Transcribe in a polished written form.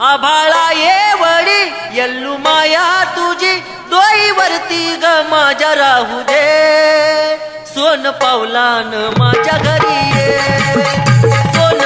आभाळा येवडी यल्लू माया तुझी डोईवरती ग माझ्या राहू दे सोन पावलान माझ्या घरी ये सोन